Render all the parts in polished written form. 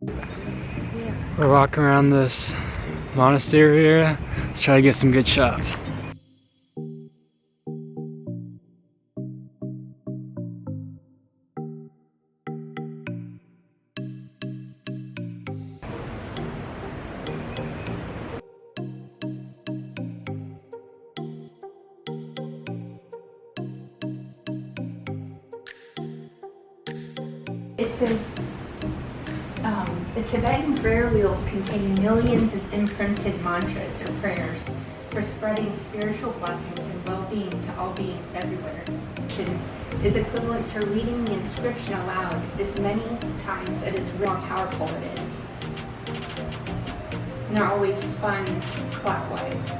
We're walking around this monastery area. Let's try to get some good shots. It says, the Tibetan prayer wheels contain millions of imprinted mantras or prayers for spreading spiritual blessings and well-being to all beings everywhere. It is equivalent to reading the inscription aloud as many times it is more powerful it is. And they're always spun clockwise.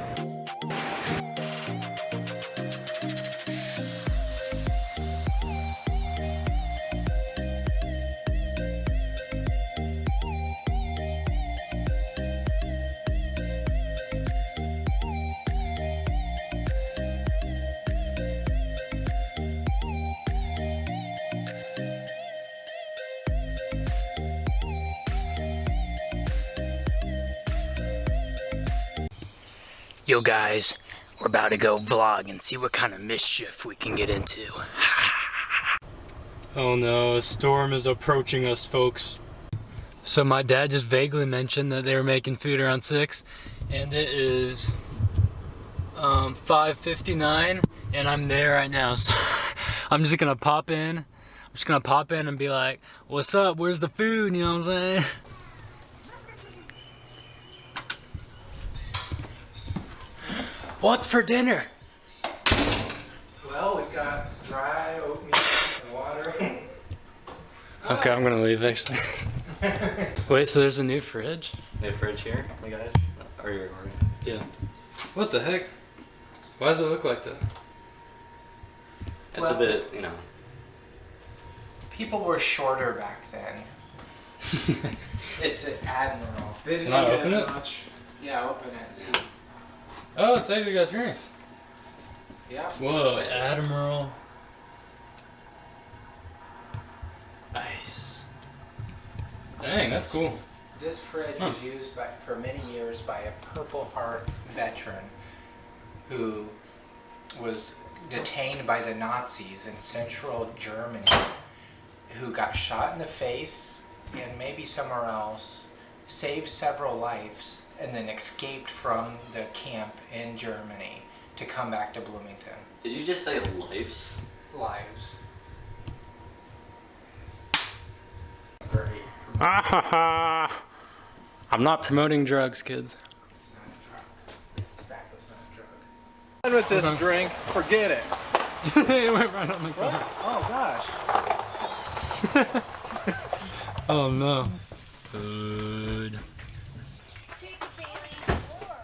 Yo guys, we're about to go vlog and see what kind of mischief we can get into. Oh no, a storm is approaching us, folks. So my dad just vaguely mentioned that they were making food around 6, and it is 5:59, and I'm there right now. So I'm just gonna pop in. I'm just gonna pop in and be like, "What's up? Where's the food?" You know what I'm saying? What's for dinner? Well, we've got dry oatmeal and water. Okay, I'm gonna leave actually. Wait, so there's a new fridge? New fridge here, you guys? Are you recording? Yeah. What the heck? Why does it look like that? It's a bit, you know. People were shorter back then. It's an Admiral. They didn't Can I eat open as it? much. Yeah, open it. See. Oh, it's actually got drinks. Yeah. Whoa, Admiral. Nice. Dang, that's cool. This fridge was used for many years by a Purple Heart veteran who was detained by the Nazis in central Germany, who got shot in the face and maybe somewhere else, saved several lives, and then escaped from the camp in Germany to come back to Bloomington. Did you just say lives? Lives. I'm not promoting drugs, kids. It's not a drug. Tobacco's not a drug. Done with this drink, forget it. It went right on the car. Oh gosh. Oh no. Food.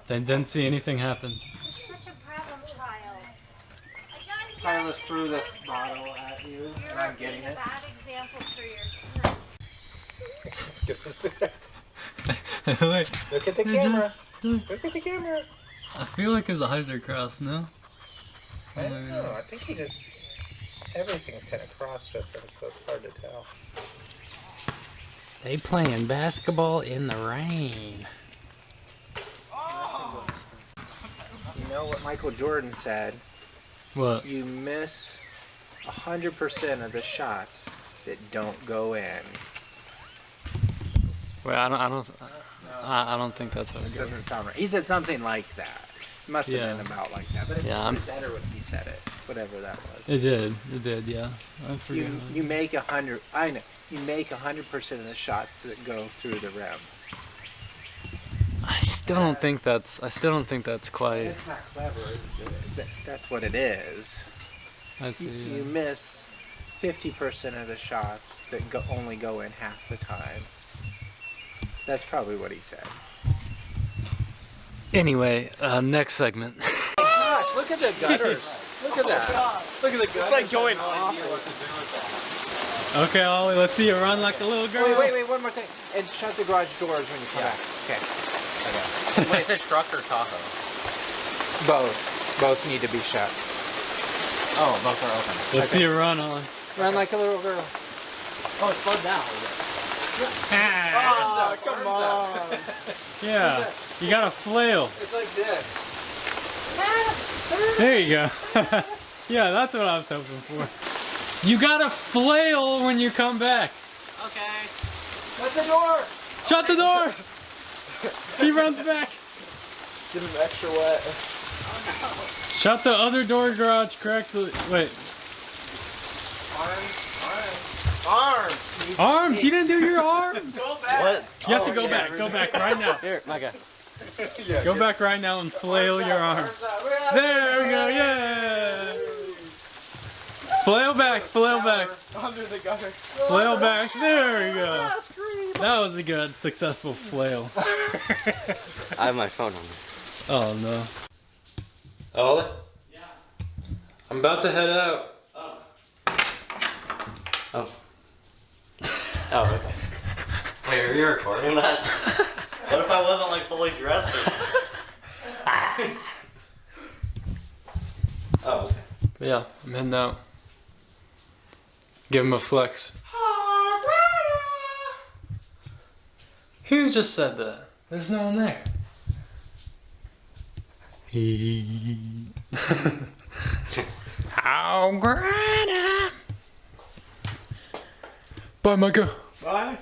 Didn't see anything happen. You're such a problem child. Silas threw this bottle at you, and I'm getting You're it. a bad example for your son. Wait, Look at the camera. Look at the camera. I feel like his eyes are crossed, no? I don't know. I think he just... Everything's kind of crossed with him, so it's hard to tell. They playing basketball in the rain. You know what Michael Jordan said? What? You miss 100% of the shots that don't go in. Wait, I don't think that's how it It goes. doesn't sound right. He said something like that. It must have Yeah. been about like that, but it Yeah, sounded better when he said it. Whatever that was. It did, yeah. I forget. You make 100. I know. You make 100% of the shots that go through the rim. I still don't think that's quite. It's not clever. That's what it is. I see. You miss 50% of the shots that only go in half the time. That's probably what he said. Anyway, next segment. Gosh, look at the gutters. Look at that. Look at the gutters. It's like going off. Okay, Ollie, let's see you run like a little girl. Wait, one more thing. And shut the garage doors when you come back. Okay. Wait, is it truck or Tahoe? Both need to be shut. Oh, both are open. Let's see you run, Ollie. Run like a little girl. Oh, it slowed down a little bit. Ah, Oh, come on. yeah, you got a flail. It's like this. There you go. Yeah, that's what I was hoping for. You got a flail when you come back. Okay. Shut the door. Shut the door. He runs back. Get him extra wet. Shut the other door garage correctly. Wait. Arms. Arms? You didn't do your arms? Go back. What? You have to go back. Go back right now. Here, my guy. Yeah, Go back right now and flail your arms. There we go. Yeah. Flail back. Flail back. Under the gutter. Flail back. There we go. That was a good, successful flail. I have my phone on me. Oh no. Ollie? Yeah. I'm about to head out. Oh. Oh, okay. Wait, are you recording that? What if I wasn't like fully dressed? Oh, okay. Yeah, I'm heading out. Give him a flex. Who just said that? There's no one there. How great. Bye, Micah. Bye.